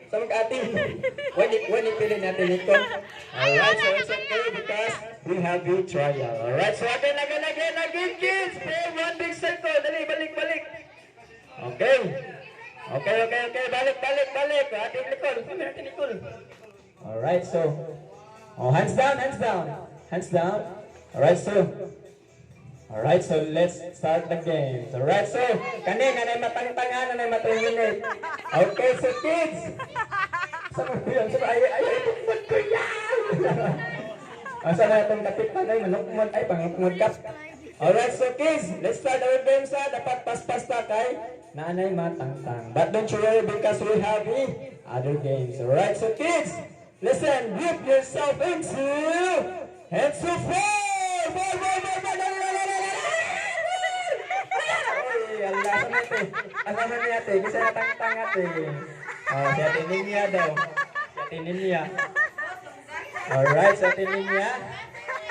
Sa mag-ating. When ipili natin ito. Alright, so it's okay because we have a trial. Alright, so again, kids. Play one big circle. Dali, balik. Okay. Okay. Balik. Ating likod. Alright, so. Oh, hands down. Alright, so let's start the game. Alright, so kanay matangtangan, kanay matangin. Okay, so kids. Ay, itukmod ko yan. Asa na itong kapit ay manukmod, ay pangukmod kap. Alright, so kids, let's start our game sa dapat pas-pas ta kay nanay matangtang. But don't you worry because we have other games. Alright, so kids, listen, group yourself into four. Asama niya ate, bisa natangtang ate. Oh, si ate Ninya daw. Alright, si ate Ninya.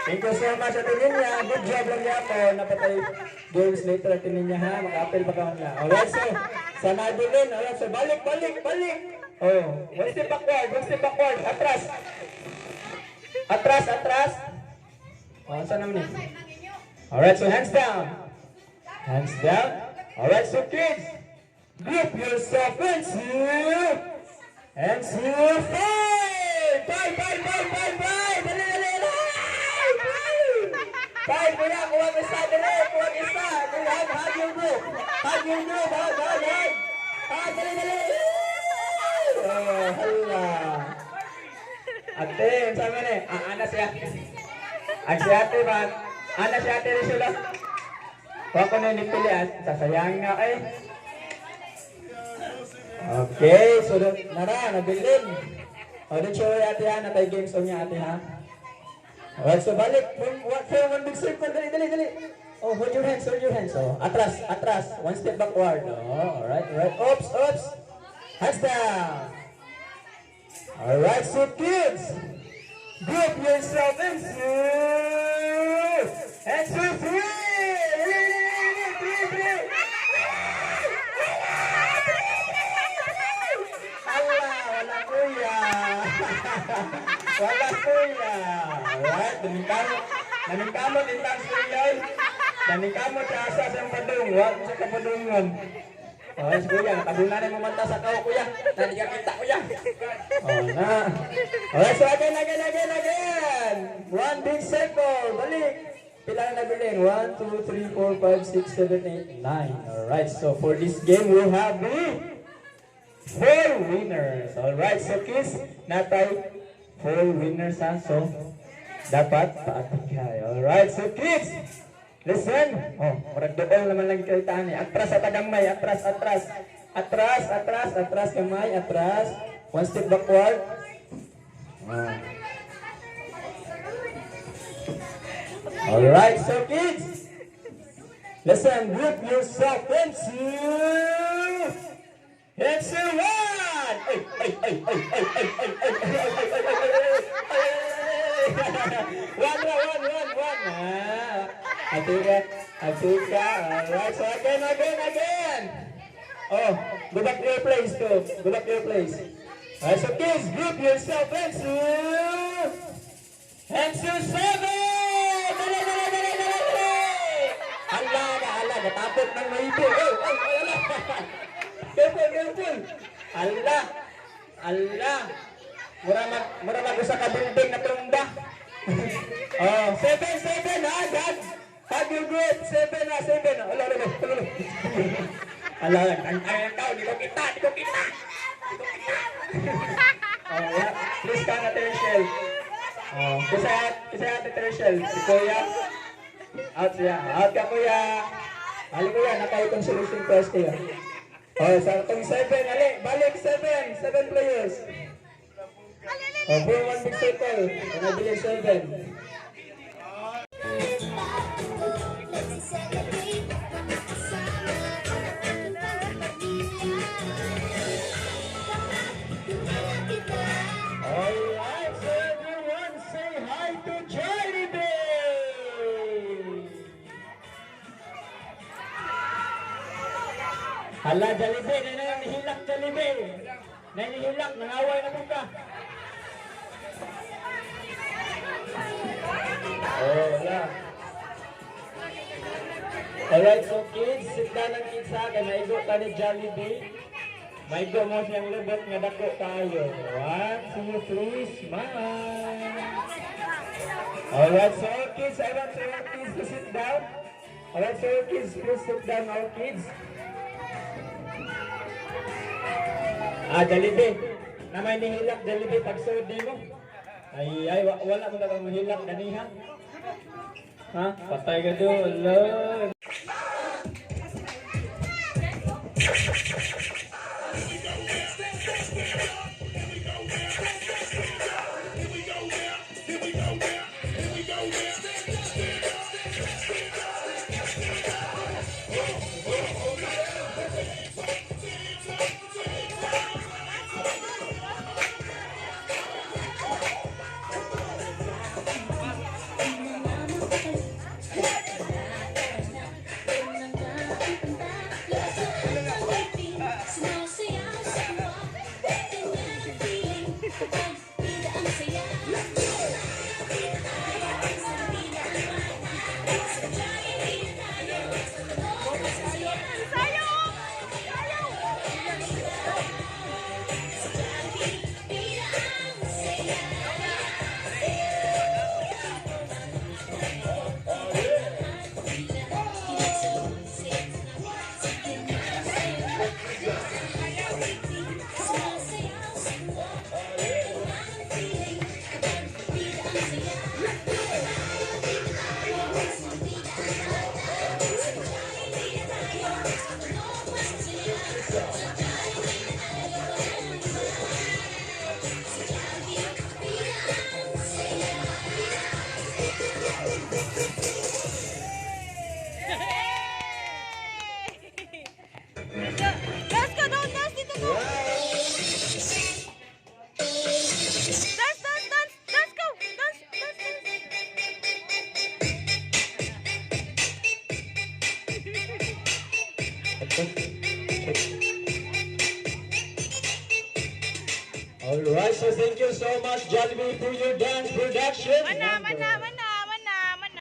Thank you so much ate Ninya. Good job lang niya po. Napatay games later ate Ninya ha. Maka-apel pa ka na. Alright, so sa Madeline. Alright, so balik. Oh, one step backward. Atras. Oh, saan naman eh? Alright, so hands down. Alright, so kids, group yourself into five. Dali. Five, kuya, kuwag isa. Hug your group. Dali. Oh, hala. Ate, sama ni, ana siya. Si ate ba? Ana si ate Risula. Kung ako na nipilian, sasayang nga kay. Okay, so nabilin. O, don't you worry ate ha, natay games on niya ate ha. Alright, so balik. One big circle, dali. Oh, hold your hands. Oh, atras. One step backward. Oh, alright. Oops. Hands down. Alright, so kids, group yourself into three. Wala kuya. Alright, daningkamot intang suyoy. Daningkamot sa asa sa padung. Wag sa kapadungon. Oh, kuya, nakabunan na mamanta sa kao kuya. Nadi ka kita kuya. Oh, na. Alright, so again. One big circle. Balik. Pila na nabilin? 1, 2, 3, 4, 5, 6, 7, 8, 9. Alright, so for this game we have the 4 winners. Alright, so kids, natay 4 winners ha. So, dapat paatag kayo. Alright, so kids, listen. Oh, murag doon naman lang kayo tani. Atras at tagamay. Atras kamay. Atras. One step backward. Oh. Alright, so kids, listen, group yourself into one. One. I think that. Alright, so again. Oh, go back to your place too. Alright, so kids, group yourself into 7. Hala, natapot ng maibo. Careful. Hala. Mura mag usa ka building na tumba. Oh, 7 ha, dad. Hug your group. 7 ha. Hala, ang tao, di ko kita. Oh, yeah. Please ka na Tershel. Oh, kasi ate Tershel. Si Kuya. Out ka kuya. Ali kuya, nakaitong solution first kayo. Oh, sa itong 7, balik 7 players. Oh, for one big circle. Nabili 7. Alright, so everyone say hi to Jollibee! Hala, Jollibee, na hilak Jollibee! Nanihilak, nangaway na mo ka. Oh, wala. Alright, so kids, sit down ang kids ha, kaya maigo ka ni Jollibee. Maigo mo siyang lubot nga dako tayo. 1, 2, 3, smile. Alright, so kids, I want our kids to sit down. Alright, so kids, please sit down, our kids. Jollibee. Na may nihilak, Jollibee, pagsuod din mo. Ay, wala mo na kang mahilak, ganiha. Ha? Patay ka doon, Lord. Let's go, don't dance dito to. Dance, dance, dance. Let's go. Dance, dance, Alright, so thank you so much, Jollibee, for your dance production. Mana, mana, mana, mana, mana.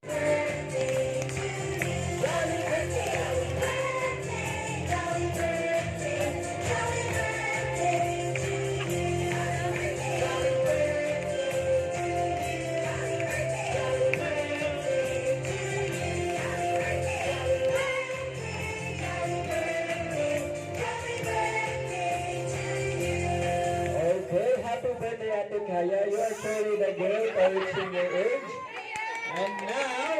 Okay, happy birthday, Ate Kaya. You are truly the girl for reaching your age. And now,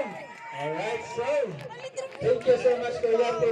alright, so, thank you so much, Kuya, for